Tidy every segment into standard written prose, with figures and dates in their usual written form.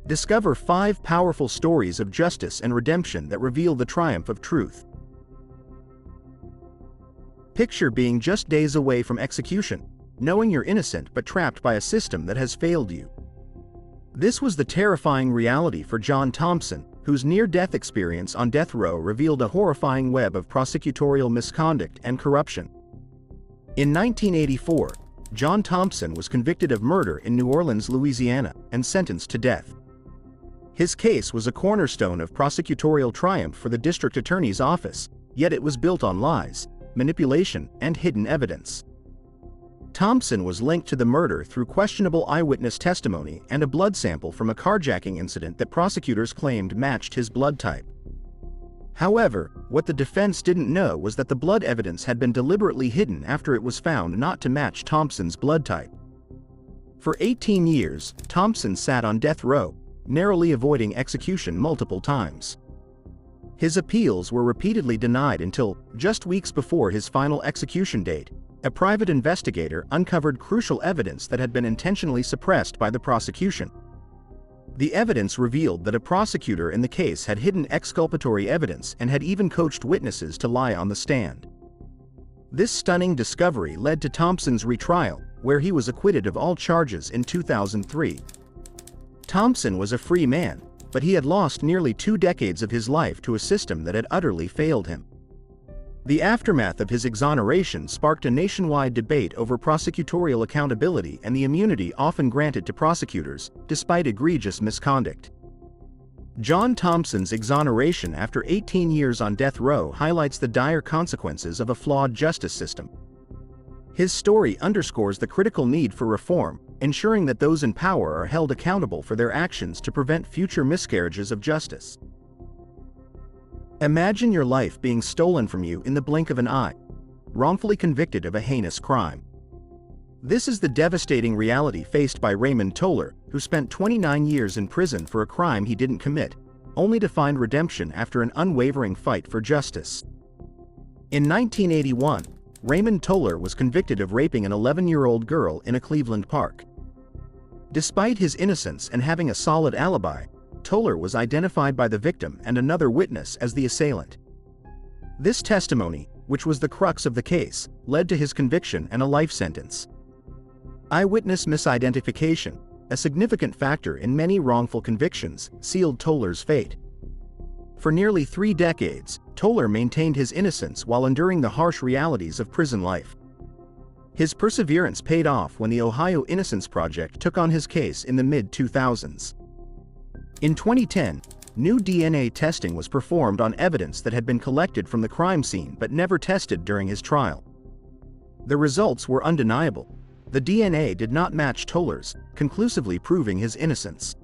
Discover 5 powerful stories of justice and redemption that reveal the triumph of truth. Picture being just days away from execution, knowing you're innocent but trapped by a system that has failed you. This was the terrifying reality for John Thompson, whose near-death experience on death row revealed a horrifying web of prosecutorial misconduct and corruption. In 1984, John Thompson was convicted of murder in New Orleans, Louisiana, and sentenced to death. His case was a cornerstone of prosecutorial triumph for the district attorney's office, yet it was built on lies, manipulation, and hidden evidence. Thompson was linked to the murder through questionable eyewitness testimony and a blood sample from a carjacking incident that prosecutors claimed matched his blood type. However, what the defense didn't know was that the blood evidence had been deliberately hidden after it was found not to match Thompson's blood type. For 18 years, Thompson sat on death row, narrowly avoiding execution multiple times. His appeals were repeatedly denied until, just weeks before his final execution date, a private investigator uncovered crucial evidence that had been intentionally suppressed by the prosecution. The evidence revealed that a prosecutor in the case had hidden exculpatory evidence and had even coached witnesses to lie on the stand. This stunning discovery led to Thompson's retrial, where he was acquitted of all charges in 2003. Thompson was a free man, but he had lost nearly 2 decades of his life to a system that had utterly failed him. The aftermath of his exoneration sparked a nationwide debate over prosecutorial accountability and the immunity often granted to prosecutors, despite egregious misconduct. John Thompson's exoneration after 18 years on death row highlights the dire consequences of a flawed justice system. His story underscores the critical need for reform, ensuring that those in power are held accountable for their actions to prevent future miscarriages of justice. Imagine your life being stolen from you in the blink of an eye, wrongfully convicted of a heinous crime. This is the devastating reality faced by Raymond Toller, who spent 29 years in prison for a crime he didn't commit, only to find redemption after an unwavering fight for justice. In 1981, Raymond Toller was convicted of raping an 11-year-old girl in a Cleveland park. Despite his innocence and having a solid alibi, Toller was identified by the victim and another witness as the assailant. This testimony, which was the crux of the case, led to his conviction and a life sentence. Eyewitness misidentification, a significant factor in many wrongful convictions, sealed Toller's fate. For nearly 3 decades, Toller maintained his innocence while enduring the harsh realities of prison life. His perseverance paid off when the Ohio Innocence Project took on his case in the mid-2000s. In 2010, new DNA testing was performed on evidence that had been collected from the crime scene but never tested during his trial. The results were undeniable. The DNA did not match Toller's, conclusively proving his innocence.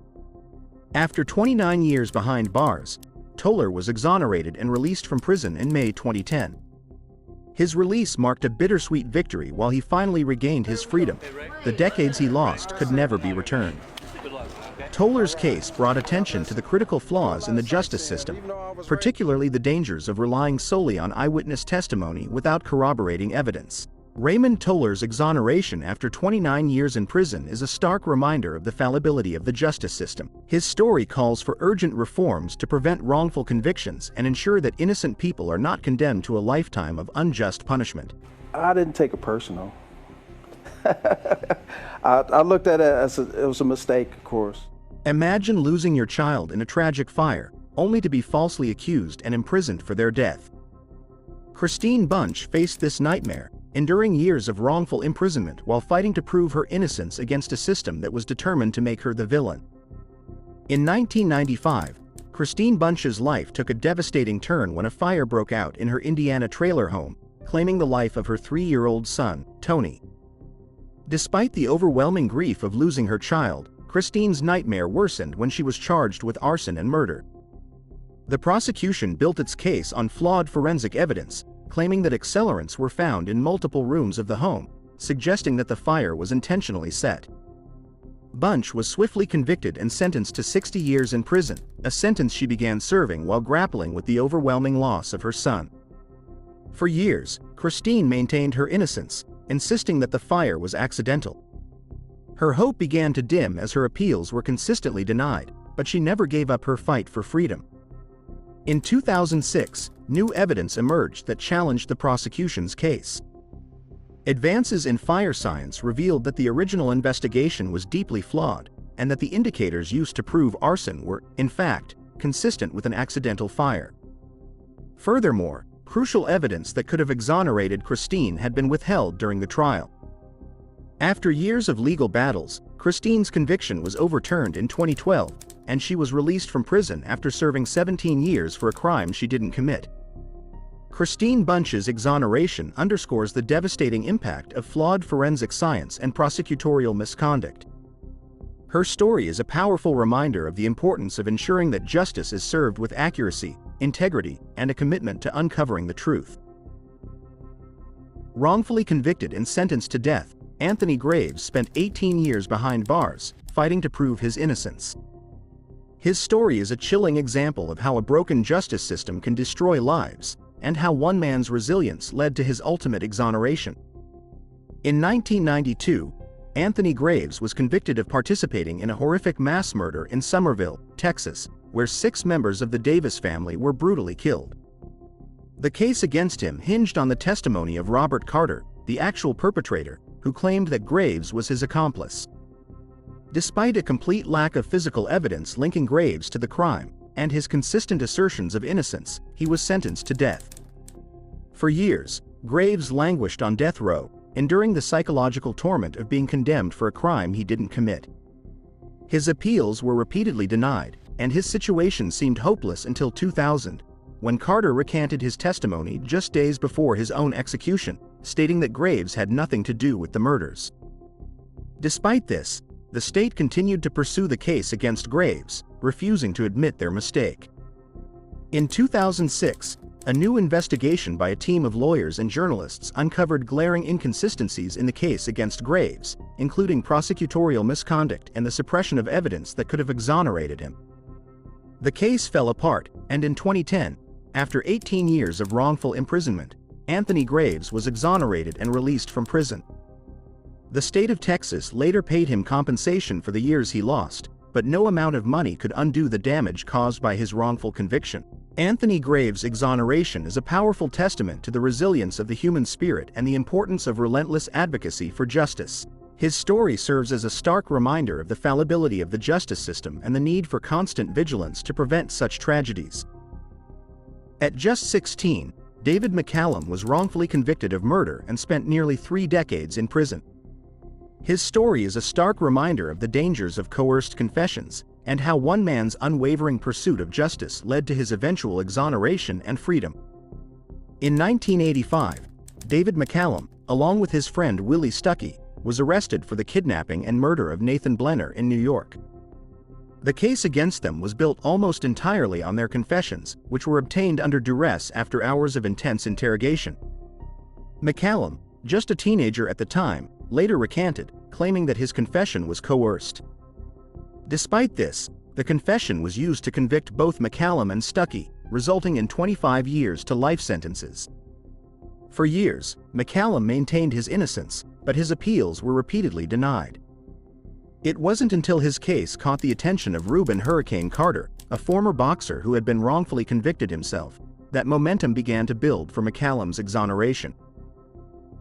After 29 years behind bars, Toller was exonerated and released from prison in May 2010. His release marked a bittersweet victory while he finally regained his freedom. The decades he lost could never be returned. Toller's case brought attention to the critical flaws in the justice system, particularly the dangers of relying solely on eyewitness testimony without corroborating evidence. Raymond Toller's exoneration after 29 years in prison is a stark reminder of the fallibility of the justice system. His story calls for urgent reforms to prevent wrongful convictions and ensure that innocent people are not condemned to a lifetime of unjust punishment. I didn't take it personal. I looked at it as it was a mistake, of course. Imagine losing your child in a tragic fire, only to be falsely accused and imprisoned for their death. Kristine Bunch faced this nightmare, enduring years of wrongful imprisonment while fighting to prove her innocence against a system that was determined to make her the villain. In 1995, Kristine Bunch's life took a devastating turn when a fire broke out in her Indiana trailer home, claiming the life of her 3-year-old son, Tony. Despite the overwhelming grief of losing her child, Kristine's nightmare worsened when she was charged with arson and murder. The prosecution built its case on flawed forensic evidence, claiming that accelerants were found in multiple rooms of the home, suggesting that the fire was intentionally set. Bunch was swiftly convicted and sentenced to 60 years in prison, a sentence she began serving while grappling with the overwhelming loss of her son. For years, Kristine maintained her innocence, insisting that the fire was accidental. Her hope began to dim as her appeals were consistently denied, but she never gave up her fight for freedom. In 2006, new evidence emerged that challenged the prosecution's case. Advances in fire science revealed that the original investigation was deeply flawed, and that the indicators used to prove arson were, in fact, consistent with an accidental fire. Furthermore, crucial evidence that could have exonerated Kristine had been withheld during the trial. After years of legal battles, Kristine's conviction was overturned in 2012, and she was released from prison after serving 17 years for a crime she didn't commit. Kristine Bunch's exoneration underscores the devastating impact of flawed forensic science and prosecutorial misconduct. Her story is a powerful reminder of the importance of ensuring that justice is served with accuracy, integrity, and a commitment to uncovering the truth. Wrongfully convicted and sentenced to death, Anthony Graves spent 18 years behind bars, fighting to prove his innocence. His story is a chilling example of how a broken justice system can destroy lives, and how one man's resilience led to his ultimate exoneration. In 1992, Anthony Graves was convicted of participating in a horrific mass murder in Somerville, Texas, where 6 members of the Davis family were brutally killed. The case against him hinged on the testimony of Robert Carter, the actual perpetrator, who claimed that Graves was his accomplice. Despite a complete lack of physical evidence linking Graves to the crime, and his consistent assertions of innocence, he was sentenced to death. For years, Graves languished on death row, enduring the psychological torment of being condemned for a crime he didn't commit. His appeals were repeatedly denied, and his situation seemed hopeless until 2000, when Carter recanted his testimony just days before his own execution, stating that Graves had nothing to do with the murders. Despite this, the state continued to pursue the case against Graves, refusing to admit their mistake. In 2006, a new investigation by a team of lawyers and journalists uncovered glaring inconsistencies in the case against Graves, including prosecutorial misconduct and the suppression of evidence that could have exonerated him. The case fell apart, and in 2010, after 18 years of wrongful imprisonment, Anthony Graves was exonerated and released from prison. The state of Texas later paid him compensation for the years he lost, but no amount of money could undo the damage caused by his wrongful conviction. Anthony Graves' exoneration is a powerful testament to the resilience of the human spirit and the importance of relentless advocacy for justice. His story serves as a stark reminder of the fallibility of the justice system and the need for constant vigilance to prevent such tragedies. At just 16, David McCallum was wrongfully convicted of murder and spent nearly 3 decades in prison. His story is a stark reminder of the dangers of coerced confessions, and how one man's unwavering pursuit of justice led to his eventual exoneration and freedom. In 1985, David McCallum, along with his friend Willie Stuckey, was arrested for the kidnapping and murder of Nathan Blenner in New York. The case against them was built almost entirely on their confessions, which were obtained under duress after hours of intense interrogation. McCallum, just a teenager at the time, later recanted, claiming that his confession was coerced. Despite this, the confession was used to convict both McCallum and Stuckey, resulting in 25 years to life sentences. For years, McCallum maintained his innocence, but his appeals were repeatedly denied. It wasn't until his case caught the attention of Reuben "Hurricane" Carter, a former boxer who had been wrongfully convicted himself, that momentum began to build for McCallum's exoneration.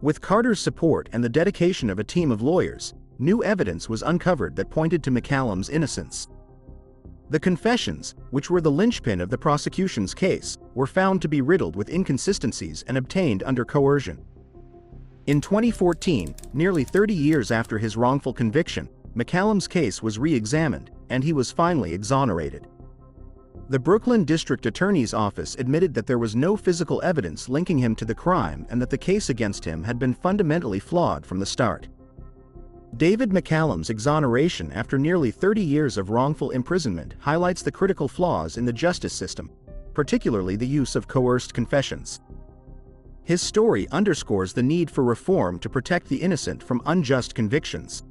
With Carter's support and the dedication of a team of lawyers, new evidence was uncovered that pointed to McCallum's innocence. The confessions, which were the linchpin of the prosecution's case, were found to be riddled with inconsistencies and obtained under coercion. In 2014, nearly 30 years after his wrongful conviction, McCallum's case was re-examined, and he was finally exonerated. The Brooklyn District Attorney's Office admitted that there was no physical evidence linking him to the crime and that the case against him had been fundamentally flawed from the start. David McCallum's exoneration after nearly 30 years of wrongful imprisonment highlights the critical flaws in the justice system, particularly the use of coerced confessions. His story underscores the need for reform to protect the innocent from unjust convictions.